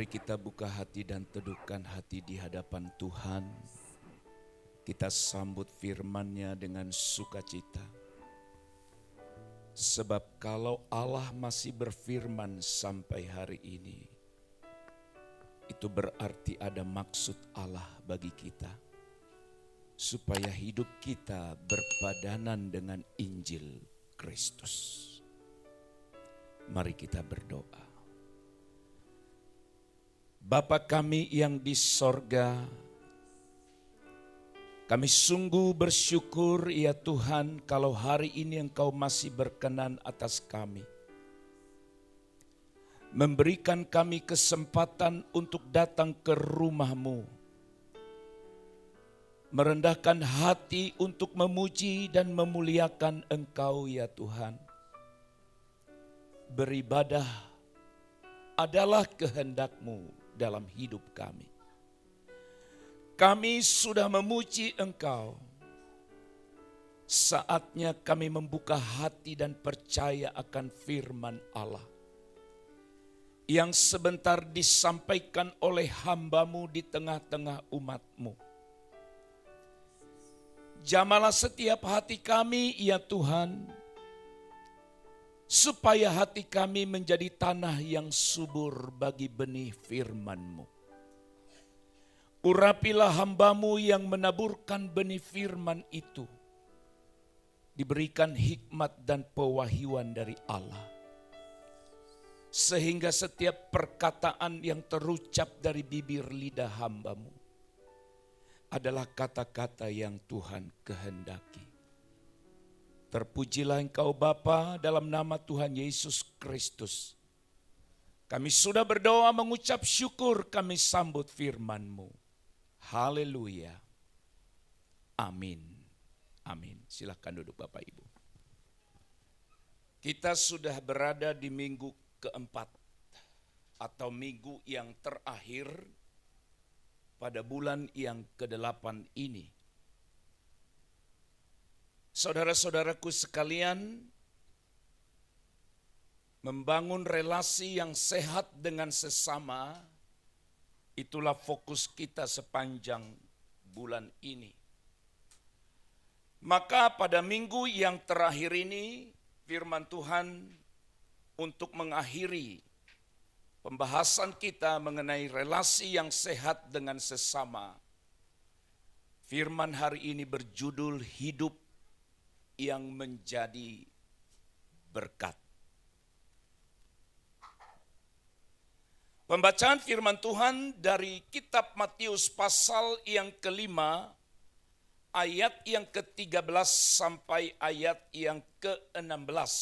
Mari kita buka hati dan teduhkan hati di hadapan Tuhan. Kita sambut firman-Nya dengan sukacita. Sebab kalau Allah masih berfirman sampai hari ini, itu berarti ada maksud Allah bagi kita. Supaya hidup kita berpadanan dengan Injil Kristus. Mari kita berdoa. Bapa kami yang di sorga, kami sungguh bersyukur ya Tuhan kalau hari ini Engkau masih berkenan atas kami. Memberikan kami kesempatan untuk datang ke rumah-Mu. Merendahkan hati untuk memuji dan memuliakan Engkau ya Tuhan. Beribadah adalah kehendak-Mu dalam hidup kami. Kami sudah memuji Engkau. Saatnya kami membuka hati dan percaya akan firman Allah. Yang sebentar disampaikan oleh hamba-Mu di tengah-tengah umat-Mu. Jamalah setiap hati kami ya Tuhan. Supaya hati kami menjadi tanah yang subur bagi benih firman-Mu. Urapilah hamba-Mu yang menaburkan benih firman itu. Diberikan hikmat dan pewahyuan dari Allah. Sehingga setiap perkataan yang terucap dari bibir lidah hamba-Mu adalah kata-kata yang Tuhan kehendaki. Terpujilah Engkau Bapa dalam nama Tuhan Yesus Kristus. Kami sudah berdoa mengucap syukur, kami sambut firman-Mu. Haleluya. Amin. Amin. Silakan duduk Bapak Ibu. Kita sudah berada di minggu keempat atau minggu yang terakhir pada bulan yang ke-8 ini. Saudara-saudaraku sekalian, membangun relasi yang sehat dengan sesama, itulah fokus kita sepanjang bulan ini. Maka pada minggu yang terakhir ini, firman Tuhan untuk mengakhiri pembahasan kita mengenai relasi yang sehat dengan sesama. Firman hari ini berjudul hidup yang menjadi berkat. Pembacaan firman Tuhan dari kitab Matius pasal yang ke-5, ayat yang ke-13 sampai ayat yang ke-16.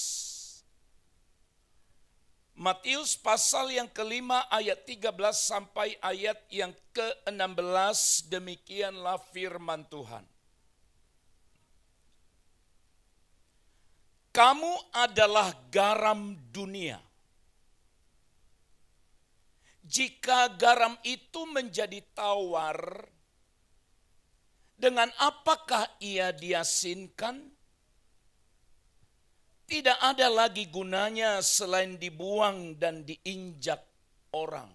Matius pasal yang ke-5 ayat 13 sampai ayat yang ke-16, demikianlah firman Tuhan. Kamu adalah garam dunia. Jika garam itu menjadi tawar, dengan apakah ia diasinkan? Tidak ada lagi gunanya selain dibuang dan diinjak orang.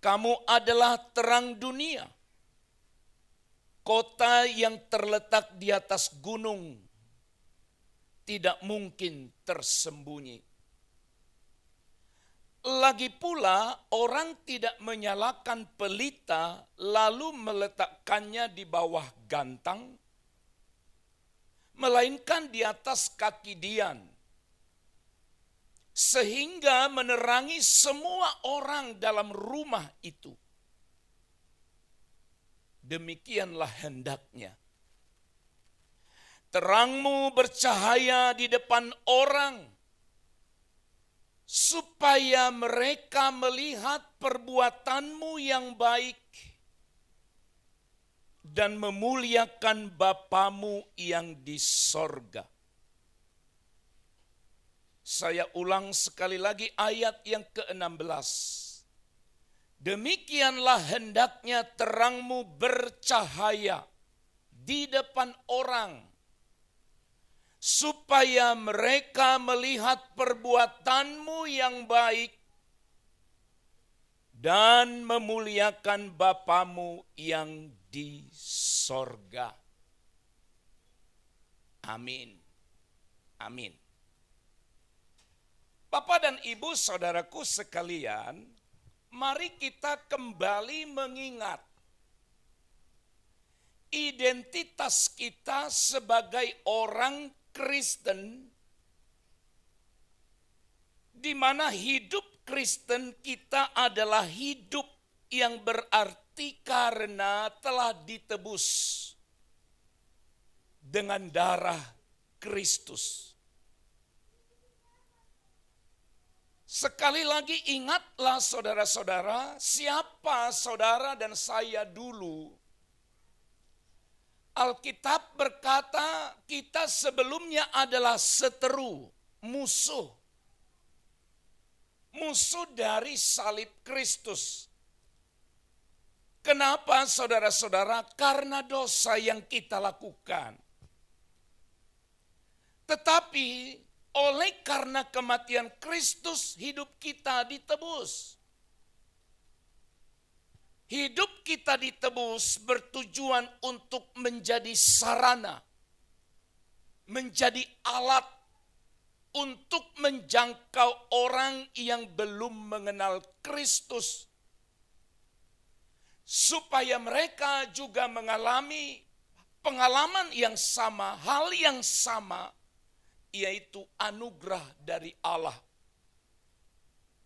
Kamu adalah terang dunia. Kota yang terletak di atas gunung tidak mungkin tersembunyi. Lagi pula orang tidak menyalakan pelita lalu meletakkannya di bawah gantang, melainkan di atas kaki dian, sehingga menerangi semua orang dalam rumah itu. Demikianlah hendaknya terangmu bercahaya di depan orang, supaya mereka melihat perbuatanmu yang baik dan memuliakan Bapamu yang di sorga. Saya ulang sekali lagi ayat yang ke-16. Demikianlah hendaknya terangmu bercahaya di depan orang, supaya mereka melihat perbuatanmu yang baik dan memuliakan Bapamu yang di sorga. Amin. Amin. Bapak dan Ibu saudaraku sekalian, mari kita kembali mengingat identitas kita sebagai orang Kristen, di mana hidup Kristen kita adalah hidup yang berarti karena telah ditebus dengan darah Kristus. Sekali lagi ingatlah saudara-saudara, siapa saudara dan saya dulu. Alkitab berkata kita sebelumnya adalah seteru, musuh. Musuh dari salib Kristus. Kenapa saudara-saudara? Karena dosa yang kita lakukan. Tetapi oleh karena kematian Kristus, hidup kita ditebus. Hidup kita ditebus bertujuan untuk menjadi sarana, menjadi alat untuk menjangkau orang yang belum mengenal Kristus, supaya mereka juga mengalami pengalaman yang sama, hal yang sama, yaitu anugerah dari Allah,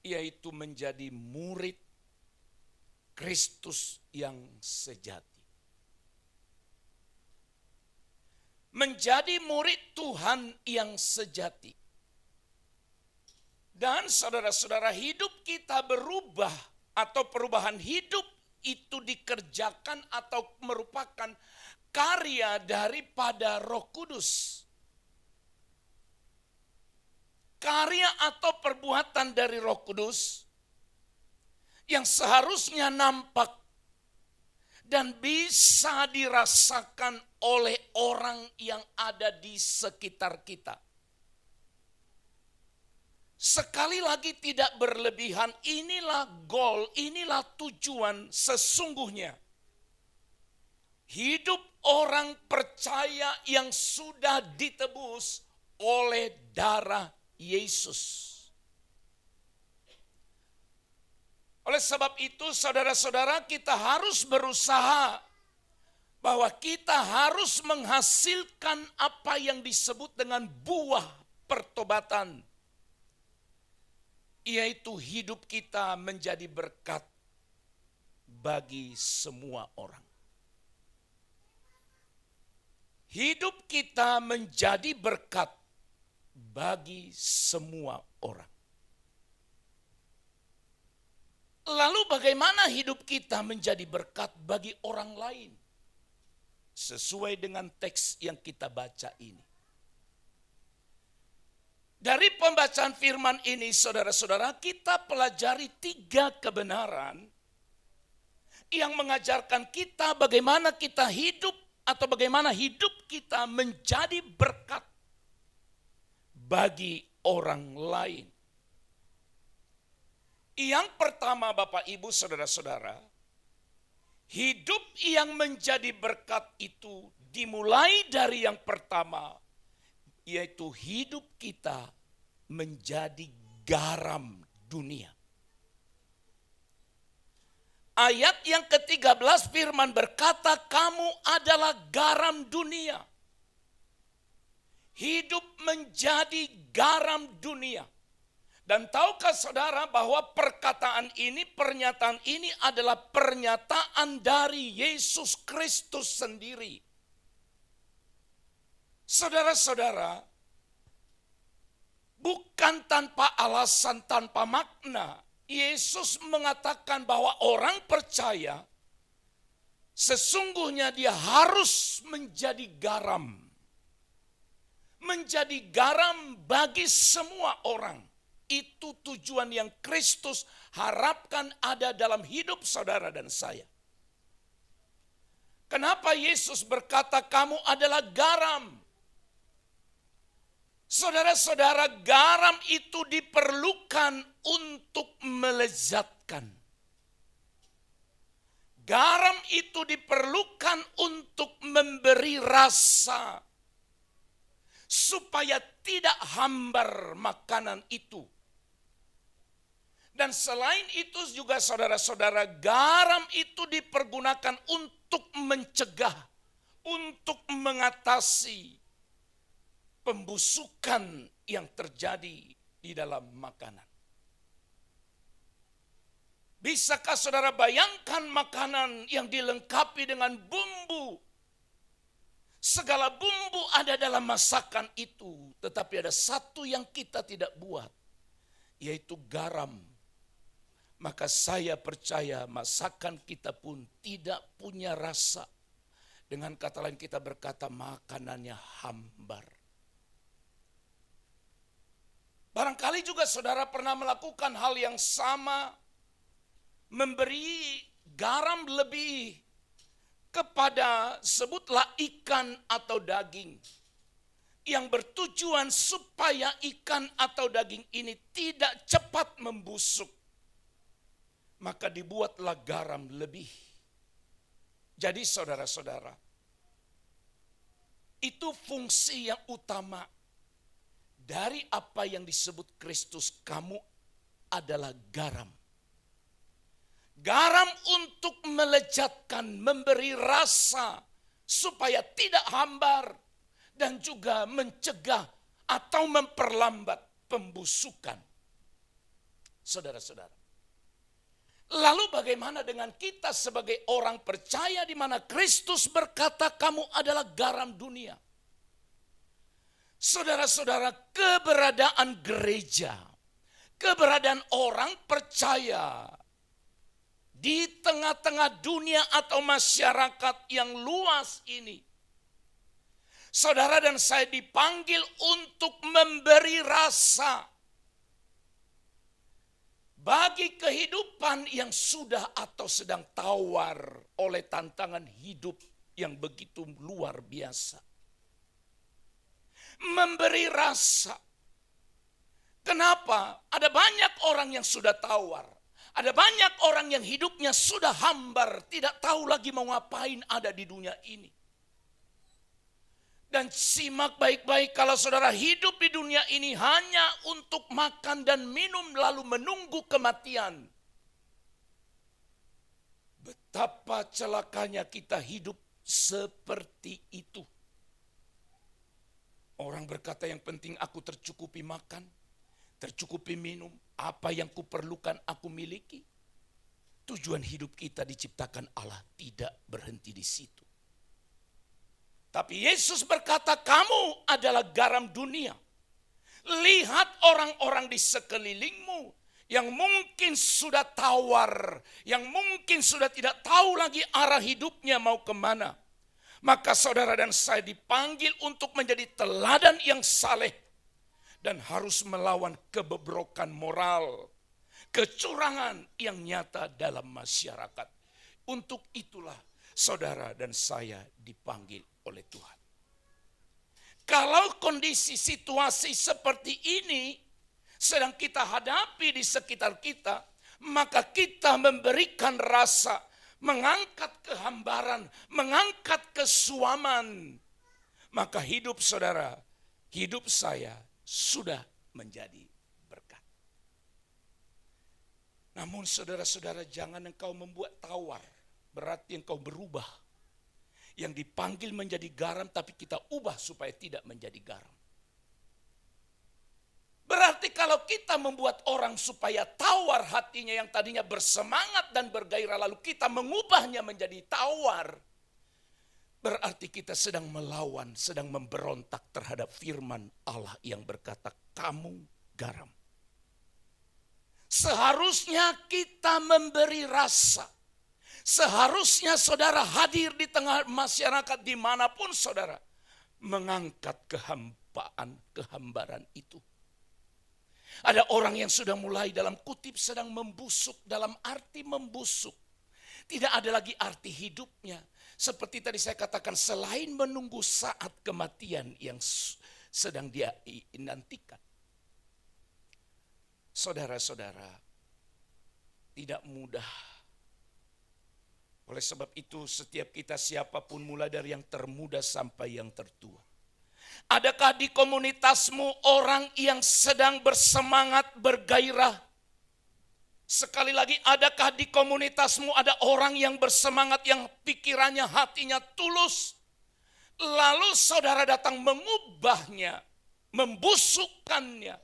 yaitu menjadi murid Kristus yang sejati. Menjadi murid Tuhan yang sejati. Dan saudara-saudara, hidup kita berubah atau perubahan hidup itu dikerjakan atau merupakan karya daripada Roh Kudus. Karya atau perbuatan dari Roh Kudus yang seharusnya nampak dan bisa dirasakan oleh orang yang ada di sekitar kita. Sekali lagi tidak berlebihan, inilah goal, inilah tujuan sesungguhnya. Hidup orang percaya yang sudah ditebus oleh darah Yesus. Oleh sebab itu saudara-saudara, kita harus berusaha bahwa kita harus menghasilkan apa yang disebut dengan buah pertobatan. Yaitu hidup kita menjadi berkat bagi semua orang. Hidup kita menjadi berkat bagi semua orang. Lalu bagaimana hidup kita menjadi berkat bagi orang lain? Sesuai dengan teks yang kita baca ini. Dari pembacaan firman ini saudara-saudara, kita pelajari 3 kebenaran yang mengajarkan kita bagaimana kita hidup atau bagaimana hidup kita menjadi berkat bagi orang lain. Yang pertama Bapak Ibu Saudara-saudara, hidup yang menjadi berkat itu dimulai dari yang pertama, yaitu hidup kita menjadi garam dunia. Ayat yang ke-13 firman berkata, kamu adalah garam dunia. Hidup menjadi garam dunia. Dan tahukah saudara bahwa perkataan ini, pernyataan ini adalah pernyataan dari Yesus Kristus sendiri. Saudara-saudara, bukan tanpa alasan, tanpa makna, Yesus mengatakan bahwa orang percaya sesungguhnya dia harus menjadi garam. Menjadi garam bagi semua orang. Itu tujuan yang Kristus harapkan ada dalam hidup saudara dan saya. Kenapa Yesus berkata kamu adalah garam? Saudara-saudara, garam itu diperlukan untuk melezatkan. Garam itu diperlukan untuk memberi rasa supaya tidak hambar makanan itu. Dan selain itu juga saudara-saudara, garam itu dipergunakan untuk mencegah, untuk mengatasi pembusukan yang terjadi di dalam makanan. Bisakah saudara bayangkan makanan yang dilengkapi dengan bumbu? Segala bumbu ada dalam masakan itu, tetapi ada satu yang kita tidak buat, yaitu garam. Maka saya percaya masakan kita pun tidak punya rasa. Dengan kata lain kita berkata makanannya hambar. Barangkali juga saudara pernah melakukan hal yang sama, memberi garam lebih kepada sebutlah ikan atau daging, yang bertujuan supaya ikan atau daging ini tidak cepat membusuk. Maka dibuatlah garam lebih. Jadi saudara-saudara, itu fungsi yang utama dari apa yang disebut Kristus. Kamu adalah garam. Garam untuk melezatkan, memberi rasa supaya tidak hambar dan juga mencegah atau memperlambat pembusukan. Saudara-saudara. Lalu bagaimana dengan kita sebagai orang percaya di mana Kristus berkata kamu adalah garam dunia? Saudara-saudara, keberadaan gereja, keberadaan orang percaya di tengah-tengah dunia atau masyarakat yang luas ini, saudara dan saya dipanggil untuk memberi rasa bagi kehidupan yang sudah atau sedang tawar oleh tantangan hidup yang begitu luar biasa. Memberi rasa. Kenapa? Ada banyak orang yang sudah tawar. Ada banyak orang yang hidupnya sudah hambar, tidak tahu lagi mau ngapain ada di dunia ini. Dan simak baik-baik, kalau saudara hidup di dunia ini hanya untuk makan dan minum lalu menunggu kematian. Betapa celakanya kita hidup seperti itu. Orang berkata yang penting aku tercukupi makan, tercukupi minum, apa yang kuperlukan aku miliki. Tujuan hidup kita diciptakan Allah tidak berhenti di situ. Tapi Yesus berkata kamu adalah garam dunia. Lihat orang-orang di sekelilingmu yang mungkin sudah tawar, yang mungkin sudah tidak tahu lagi arah hidupnya mau kemana. Maka saudara dan saya dipanggil untuk menjadi teladan yang saleh dan harus melawan kebebrokan moral, kecurangan yang nyata dalam masyarakat. Untuk itulah saudara dan saya dipanggil oleh Tuhan. Kalau kondisi situasi seperti ini sedang kita hadapi di sekitar kita, maka kita memberikan rasa, mengangkat kehambaran, mengangkat kesuaman. Maka hidup saudara, hidup saya sudah menjadi berkat. Namun saudara-saudara, jangan engkau membuat tawar, berarti engkau berubah. Yang dipanggil menjadi garam tapi kita ubah supaya tidak menjadi garam. Berarti kalau kita membuat orang supaya tawar hatinya yang tadinya bersemangat dan bergairah, lalu kita mengubahnya menjadi tawar, berarti kita sedang melawan, sedang memberontak terhadap firman Allah yang berkata kamu garam. Seharusnya kita memberi rasa. Seharusnya saudara hadir di tengah masyarakat dimanapun saudara, mengangkat kehambaran itu. Ada orang yang sudah mulai dalam kutip sedang membusuk, dalam arti membusuk. Tidak ada lagi arti hidupnya. Seperti tadi saya katakan, selain menunggu saat kematian yang sedang dia nantikan. Saudara-saudara, tidak mudah Oleh sebab itu setiap kita siapapun mulai dari yang termuda sampai yang tertua. Adakah di komunitasmu orang yang sedang bersemangat, bergairah? Sekali lagi, adakah di komunitasmu ada orang yang bersemangat, yang pikirannya, hatinya tulus? Lalu saudara datang mengubahnya, membusukkannya.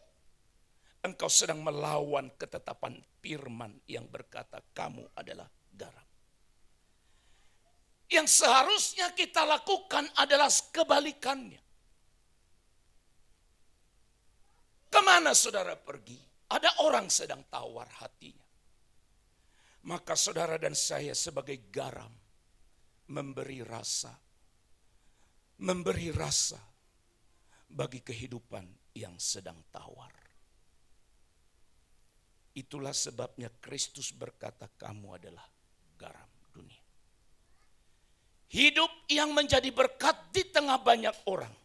Engkau sedang melawan ketetapan firman yang berkata kamu adalah garam. Yang seharusnya kita lakukan adalah kebalikannya. Kemana saudara pergi? Ada orang sedang tawar hatinya. Maka saudara dan saya sebagai garam memberi rasa bagi kehidupan yang sedang tawar. Itulah sebabnya Kristus berkata kamu adalah garam dunia. Hidup yang menjadi berkat di tengah banyak orang.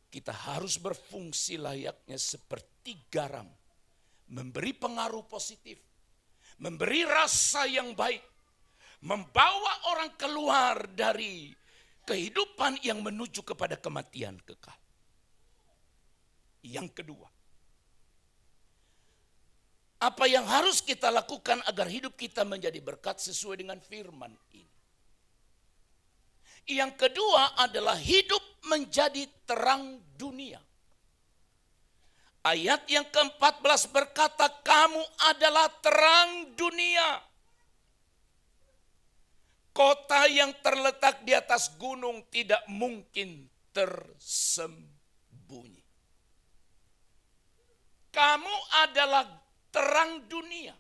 Kita harus berfungsi layaknya seperti garam. Memberi pengaruh positif. Memberi rasa yang baik. Membawa orang keluar dari kehidupan yang menuju kepada kematian kekal. Yang kedua. Apa yang harus kita lakukan agar hidup kita menjadi berkat sesuai dengan firman ini. Yang kedua adalah hidup menjadi terang dunia. Ayat yang ke-14 berkata kamu adalah terang dunia. Kota yang terletak di atas gunung tidak mungkin tersembunyi. Kamu adalah terang dunia.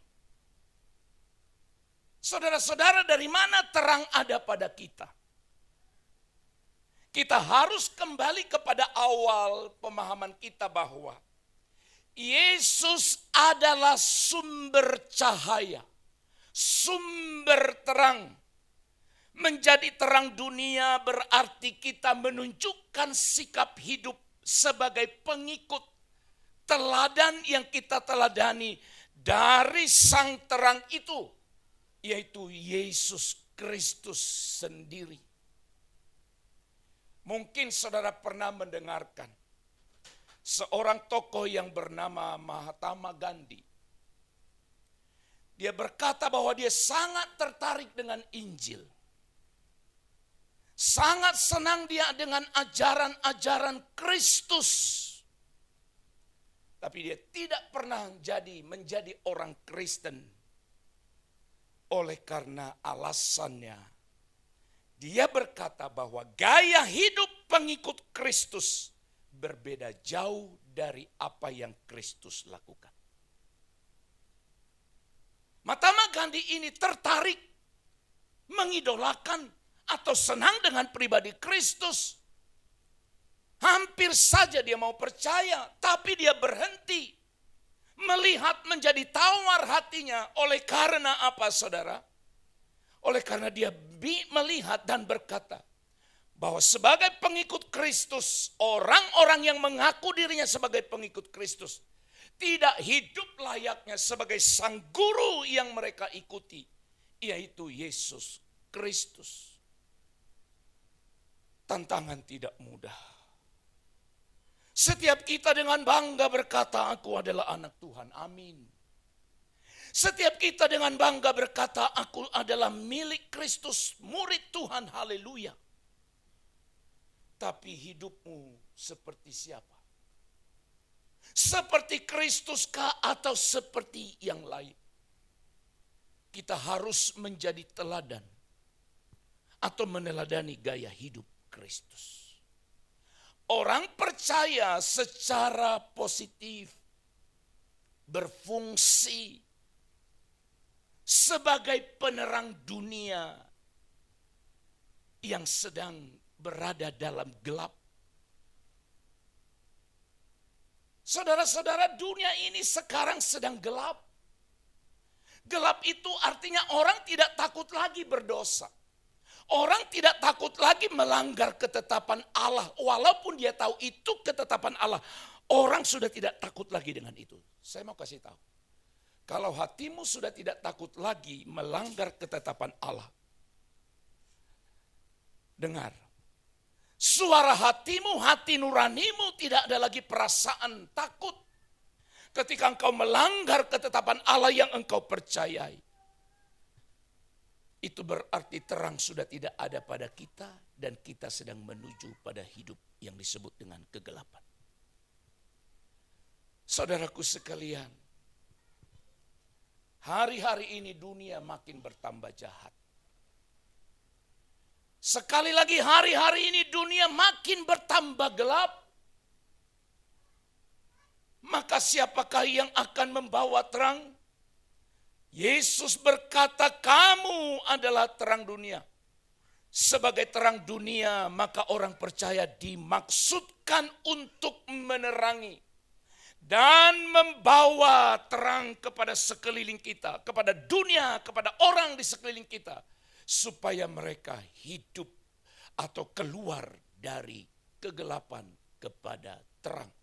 Saudara-saudara, dari mana terang ada pada kita? Kita harus kembali kepada awal pemahaman kita bahwa Yesus adalah sumber cahaya, sumber terang. Menjadi terang dunia berarti kita menunjukkan sikap hidup sebagai pengikut teladan yang kita teladani dari sang terang itu, yaitu Yesus Kristus sendiri. Mungkin saudara pernah mendengarkan seorang tokoh yang bernama Mahatma Gandhi. Dia berkata bahwa dia sangat tertarik dengan Injil. Sangat senang dia dengan ajaran-ajaran Kristus. Tapi dia tidak pernah menjadi orang Kristen. Oleh karena alasannya, dia berkata bahwa gaya hidup pengikut Kristus berbeda jauh dari apa yang Kristus lakukan. Mahatma Gandhi ini tertarik, mengidolakan atau senang dengan pribadi Kristus. Hampir saja dia mau percaya, tapi dia berhenti. Melihat menjadi tawar hatinya. Oleh karena apa saudara? Oleh karena dia melihat dan berkata bahwa sebagai pengikut Kristus, orang-orang yang mengaku dirinya sebagai pengikut Kristus tidak hidup layaknya sebagai sang guru yang mereka ikuti, yaitu Yesus Kristus. Tantangan tidak mudah. Setiap kita dengan bangga berkata, aku adalah anak Tuhan, amin. Setiap kita dengan bangga berkata, aku adalah milik Kristus, murid Tuhan, haleluya. Tapi hidupmu seperti siapa? Seperti Kristus kah atau seperti yang lain? Kita harus menjadi teladan atau meneladani gaya hidup Kristus. Orang percaya secara positif berfungsi sebagai penerang dunia yang sedang berada dalam gelap. Saudara-saudara, dunia ini sekarang sedang gelap. Gelap itu artinya orang tidak takut lagi berdosa. Orang tidak takut lagi melanggar ketetapan Allah. Walaupun dia tahu itu ketetapan Allah. Orang sudah tidak takut lagi dengan itu. Saya mau kasih tahu. Kalau hatimu sudah tidak takut lagi melanggar ketetapan Allah. Dengar. Suara hatimu, hati nuranimu, tidak ada lagi perasaan takut. Ketika engkau melanggar ketetapan Allah yang engkau percayai. Itu berarti terang sudah tidak ada pada kita dan kita sedang menuju pada hidup yang disebut dengan kegelapan. Saudaraku sekalian, hari-hari ini dunia makin bertambah jahat. Sekali lagi hari-hari ini dunia makin bertambah gelap. Maka siapakah yang akan membawa terang? Yesus berkata, kamu adalah terang dunia. Sebagai terang dunia, maka orang percaya dimaksudkan untuk menerangi dan membawa terang kepada sekeliling kita, kepada dunia, kepada orang di sekeliling kita, supaya mereka hidup atau keluar dari kegelapan kepada terang.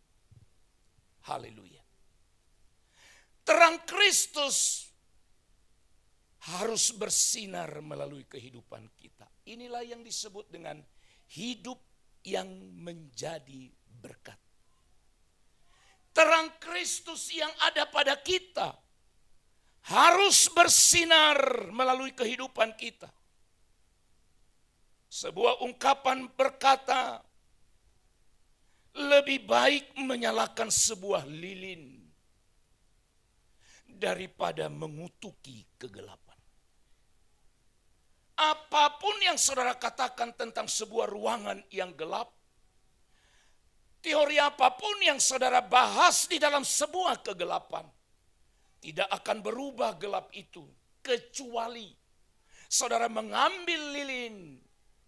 Haleluya. Terang Kristus harus bersinar melalui kehidupan kita. Inilah yang disebut dengan hidup yang menjadi berkat. Terang Kristus yang ada pada kita harus bersinar melalui kehidupan kita. Sebuah ungkapan berkata, lebih baik menyalakan sebuah lilin daripada mengutuki kegelapan. Apapun yang saudara katakan tentang sebuah ruangan yang gelap, teori apapun yang saudara bahas di dalam sebuah kegelapan, tidak akan berubah gelap itu, kecuali saudara mengambil lilin,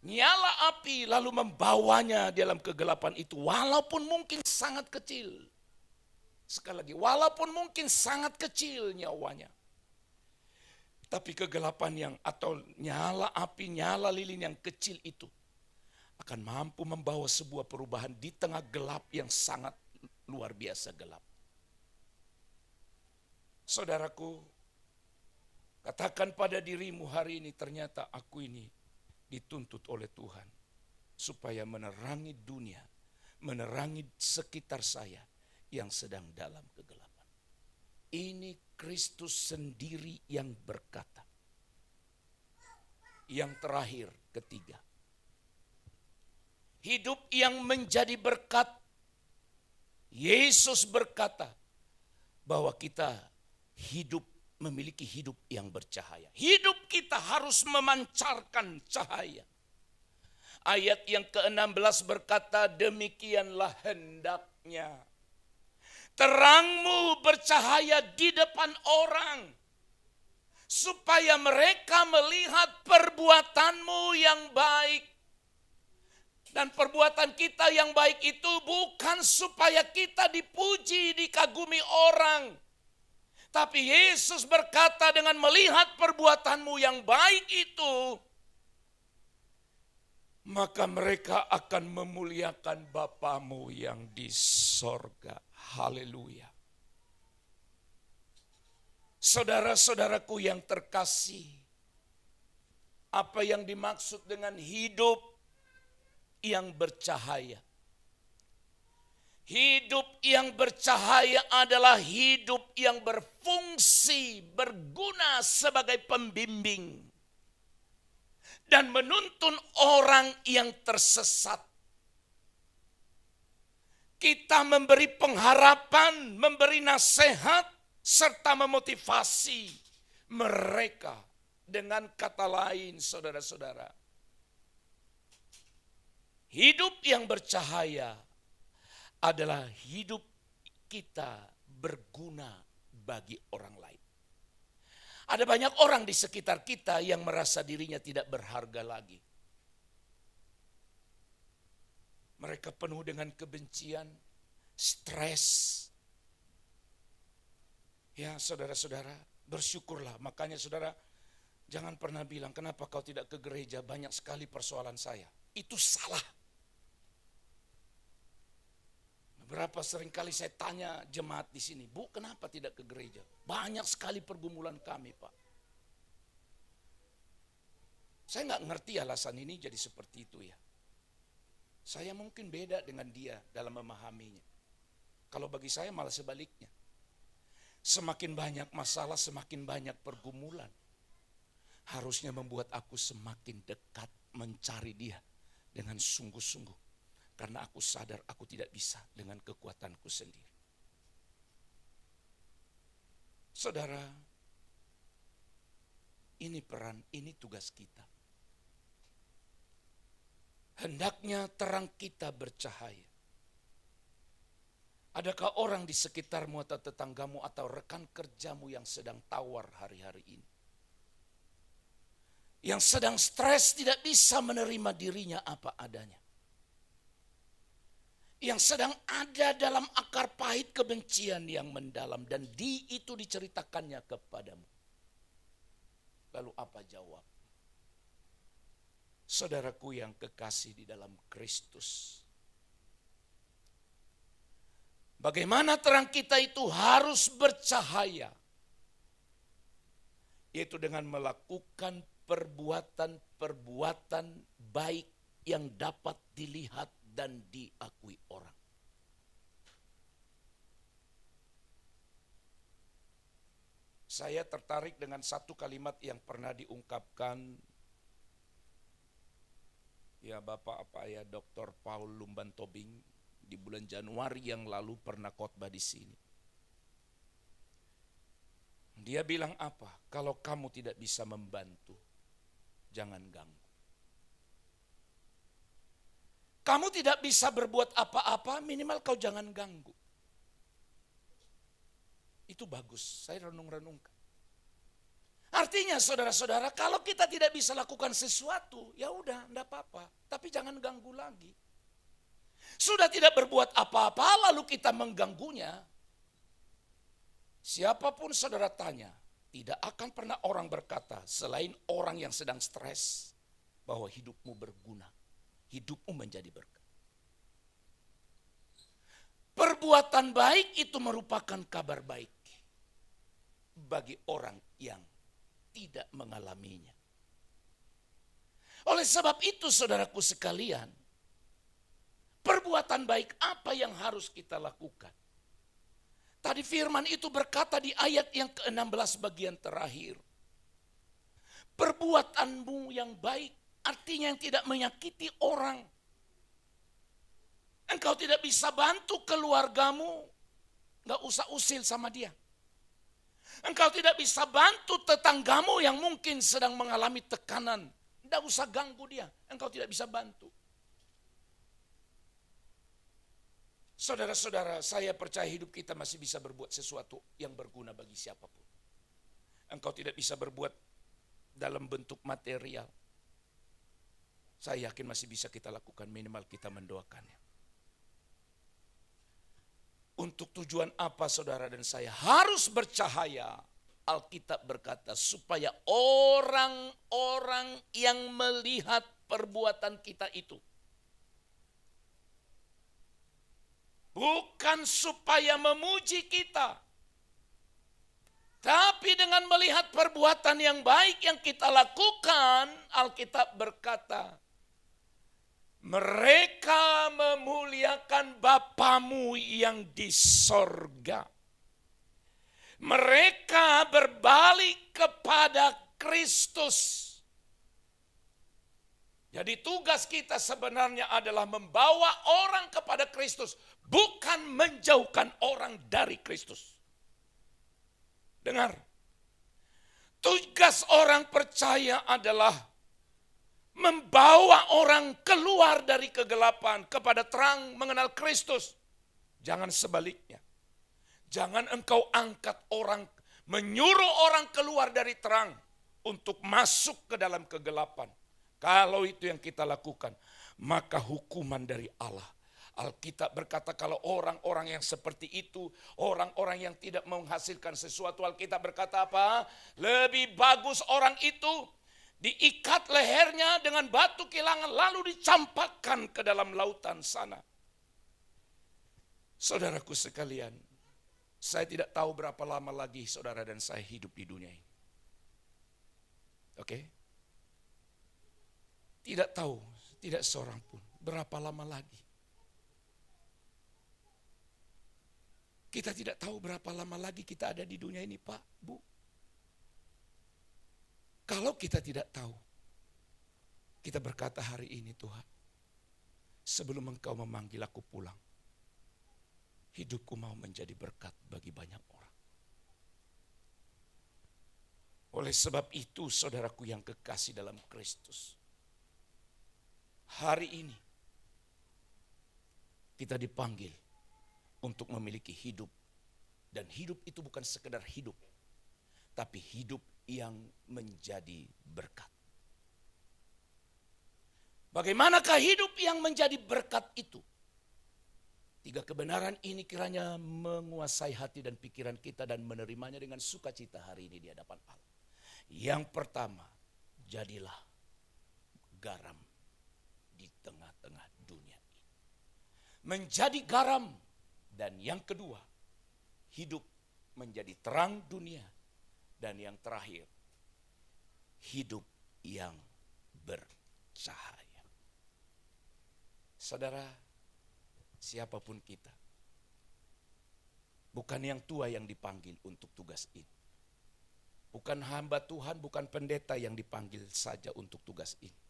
nyala api, lalu membawanya dalam kegelapan itu, walaupun mungkin sangat kecil. Sekali lagi, walaupun mungkin sangat kecil nyawanya. Tapi kegelapan yang atau nyala api, nyala lilin yang kecil itu akan mampu membawa sebuah perubahan di tengah gelap yang sangat luar biasa gelap. Saudaraku, katakan pada dirimu hari ini, ternyata aku ini dituntut oleh Tuhan supaya menerangi dunia, menerangi sekitar saya yang sedang dalam kegelapan. Ini Kristus sendiri yang berkata. Yang terakhir, ketiga. Hidup yang menjadi berkat. Yesus berkata bahwa kita memiliki hidup yang bercahaya. Hidup kita harus memancarkan cahaya. Ayat yang ke-16 berkata, demikianlah hendaknya terangmu bercahaya di depan orang, supaya mereka melihat perbuatanmu yang baik. Dan perbuatan kita yang baik itu bukan supaya kita dipuji, dikagumi orang. Tapi Yesus berkata, dengan melihat perbuatanmu yang baik itu, maka mereka akan memuliakan Bapamu yang di sorga. Haleluya. Saudara-saudaraku yang terkasih, apa yang dimaksud dengan hidup yang bercahaya? Hidup yang bercahaya adalah hidup yang berfungsi, berguna sebagai pembimbing dan menuntun orang yang tersesat. Kita memberi pengharapan, memberi nasihat, serta memotivasi mereka. Dengan kata lain, saudara-saudara, hidup yang bercahaya adalah hidup kita berguna bagi orang lain. Ada banyak orang di sekitar kita yang merasa dirinya tidak berharga lagi. Mereka penuh dengan kebencian, stres. Ya saudara-saudara, bersyukurlah. Makanya saudara, jangan pernah bilang, kenapa kau tidak ke gereja, banyak sekali persoalan saya. Itu salah. Berapa sering kali saya tanya jemaat di sini, Bu, kenapa tidak ke gereja? Banyak sekali pergumulan kami, Pak. Saya nggak ngerti alasan ini jadi seperti itu ya. Saya mungkin beda dengan dia dalam memahaminya. Kalau bagi saya malah sebaliknya. Semakin banyak masalah, semakin banyak pergumulan. Harusnya membuat aku semakin dekat mencari dia dengan sungguh-sungguh. Karena aku sadar aku tidak bisa dengan kekuatanku sendiri. Saudara, ini peran, ini tugas kita. Hendaknya terang kita bercahaya. Adakah orang di sekitarmu atau tetanggamu atau rekan kerjamu yang sedang tawar hari-hari ini? Yang sedang stres tidak bisa menerima dirinya apa adanya. Yang sedang ada dalam akar pahit kebencian yang mendalam dan itu diceritakannya kepadamu. Lalu apa jawab? Saudaraku yang kekasih di dalam Kristus. Bagaimana terang kita itu harus bercahaya. Yaitu dengan melakukan perbuatan-perbuatan baik yang dapat dilihat dan diakui orang. Saya tertarik dengan satu kalimat yang pernah diungkapkan ya Bapak Dr. Paul Lumban Tobing di bulan Januari yang lalu pernah khotbah di sini. Dia bilang apa? Kalau kamu tidak bisa membantu, jangan ganggu. Kamu tidak bisa berbuat apa-apa, minimal kau jangan ganggu. Itu bagus, saya renung-renungkan. Artinya saudara-saudara, kalau kita tidak bisa lakukan sesuatu, ya udah, enggak apa-apa. Tapi jangan ganggu lagi. Sudah tidak berbuat apa-apa, lalu kita mengganggunya. Siapapun saudara tanya, tidak akan pernah orang berkata, selain orang yang sedang stres, bahwa hidupmu berguna. Hidupmu menjadi berkat. Perbuatan baik itu merupakan kabar baik bagi orang yang tidak mengalaminya. Oleh sebab itu saudaraku sekalian, perbuatan baik apa yang harus kita lakukan? Tadi firman itu berkata di ayat yang ke-16 bagian terakhir. Perbuatanmu yang baik artinya yang tidak menyakiti orang. Engkau tidak bisa bantu keluargamu, gak usah usil sama dia. Engkau tidak bisa bantu tetanggamu yang mungkin sedang mengalami tekanan. Tidak usah ganggu dia, engkau tidak bisa bantu. Saudara-saudara, saya percaya hidup kita masih bisa berbuat sesuatu yang berguna bagi siapapun. Engkau tidak bisa berbuat dalam bentuk material. Saya yakin masih bisa kita lakukan, minimal kita mendoakannya. Untuk tujuan apa saudara dan saya harus bercahaya? Alkitab berkata supaya orang-orang yang melihat perbuatan kita itu. Bukan supaya memuji kita. Tapi dengan melihat perbuatan yang baik yang kita lakukan, Alkitab berkata, mereka memuliakan Bapamu yang di sorga. Mereka berbalik kepada Kristus. Jadi tugas kita sebenarnya adalah membawa orang kepada Kristus, bukan menjauhkan orang dari Kristus. Dengar, tugas orang percaya adalah membawa orang keluar dari kegelapan kepada terang mengenal Kristus. Jangan sebaliknya. Jangan engkau angkat orang, menyuruh orang keluar dari terang untuk masuk ke dalam kegelapan. Kalau itu yang kita lakukan, maka hukuman dari Allah. Alkitab berkata kalau orang-orang yang seperti itu, orang-orang yang tidak menghasilkan sesuatu, Alkitab berkata apa? Lebih bagus orang itu diikat lehernya dengan batu kilangan lalu dicampakkan ke dalam lautan sana. Saudaraku sekalian, saya tidak tahu berapa lama lagi saudara dan saya hidup di dunia ini. Oke? tidak tahu, tidak seorang pun, berapa lama lagi. Kita tidak tahu berapa lama lagi kita ada di dunia ini, Pak, Bu. Kalau kita tidak tahu, kita berkata hari ini, Tuhan, sebelum Engkau memanggil aku pulang, hidupku mau menjadi berkat bagi banyak orang. Oleh sebab itu, saudaraku yang kekasih dalam Kristus, hari ini kita dipanggil untuk memiliki hidup. Dan hidup itu bukan sekedar hidup, tapi hidup yang menjadi berkat. Bagaimanakah hidup yang menjadi berkat itu? 3 kebenaran ini kiranya menguasai hati dan pikiran kita dan menerimanya dengan sukacita hari ini di hadapan Allah. Yang pertama, jadilah garam di tengah-tengah dunia ini. Menjadi garam. Dan yang kedua, hidup menjadi terang dunia. Dan yang terakhir, hidup yang bercahaya. Saudara, siapapun kita, bukan yang tua yang dipanggil untuk tugas ini. Bukan hamba Tuhan, bukan pendeta yang dipanggil saja untuk tugas ini.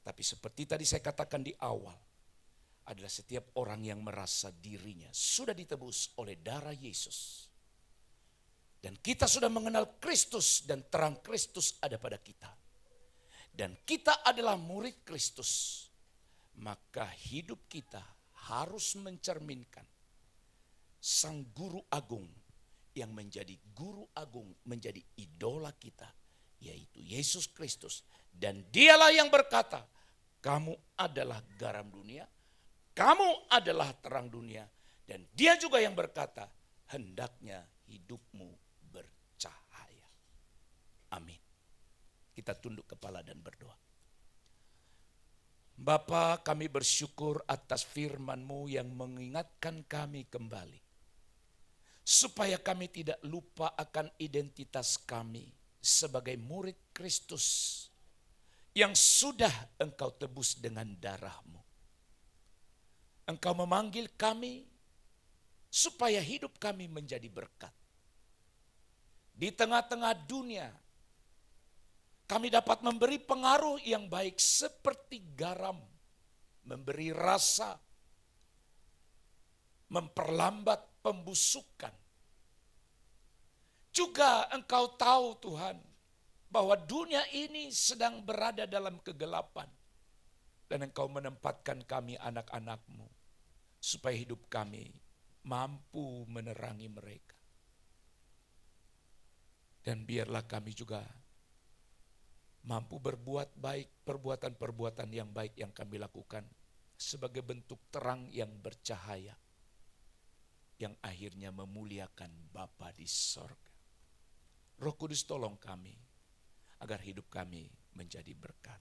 Tapi seperti tadi saya katakan di awal, adalah setiap orang yang merasa dirinya sudah ditebus oleh darah Yesus. Dan kita sudah mengenal Kristus dan terang Kristus ada pada kita. Dan kita adalah murid Kristus. Maka hidup kita harus mencerminkan Sang Guru Agung yang menjadi Guru Agung, menjadi idola kita, yaitu Yesus Kristus. Dan dialah yang berkata, kamu adalah garam dunia, kamu adalah terang dunia. Dan dia juga yang berkata, hendaknya hidupmu bercahaya. Amin. Kita tunduk kepala dan berdoa. Bapa, kami bersyukur atas firman-Mu yang mengingatkan kami kembali. Supaya kami tidak lupa akan identitas kami sebagai murid Kristus yang sudah Engkau tebus dengan darah-Mu. Engkau memanggil kami supaya hidup kami menjadi berkat. Di tengah-tengah dunia, kami dapat memberi pengaruh yang baik seperti garam, memberi rasa, memperlambat pembusukan. Juga Engkau tahu Tuhan, bahwa dunia ini sedang berada dalam kegelapan. Dan Engkau menempatkan kami anak-anak-Mu, supaya hidup kami mampu menerangi mereka. Dan biarlah kami juga mampu berbuat baik, perbuatan-perbuatan yang baik yang kami lakukan sebagai bentuk terang yang bercahaya, yang akhirnya memuliakan Bapa di sorga. Roh Kudus tolong kami, agar hidup kami menjadi berkat.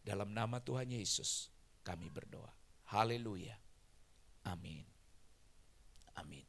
Dalam nama Tuhan Yesus kami berdoa. Haleluya. Amin. Amin.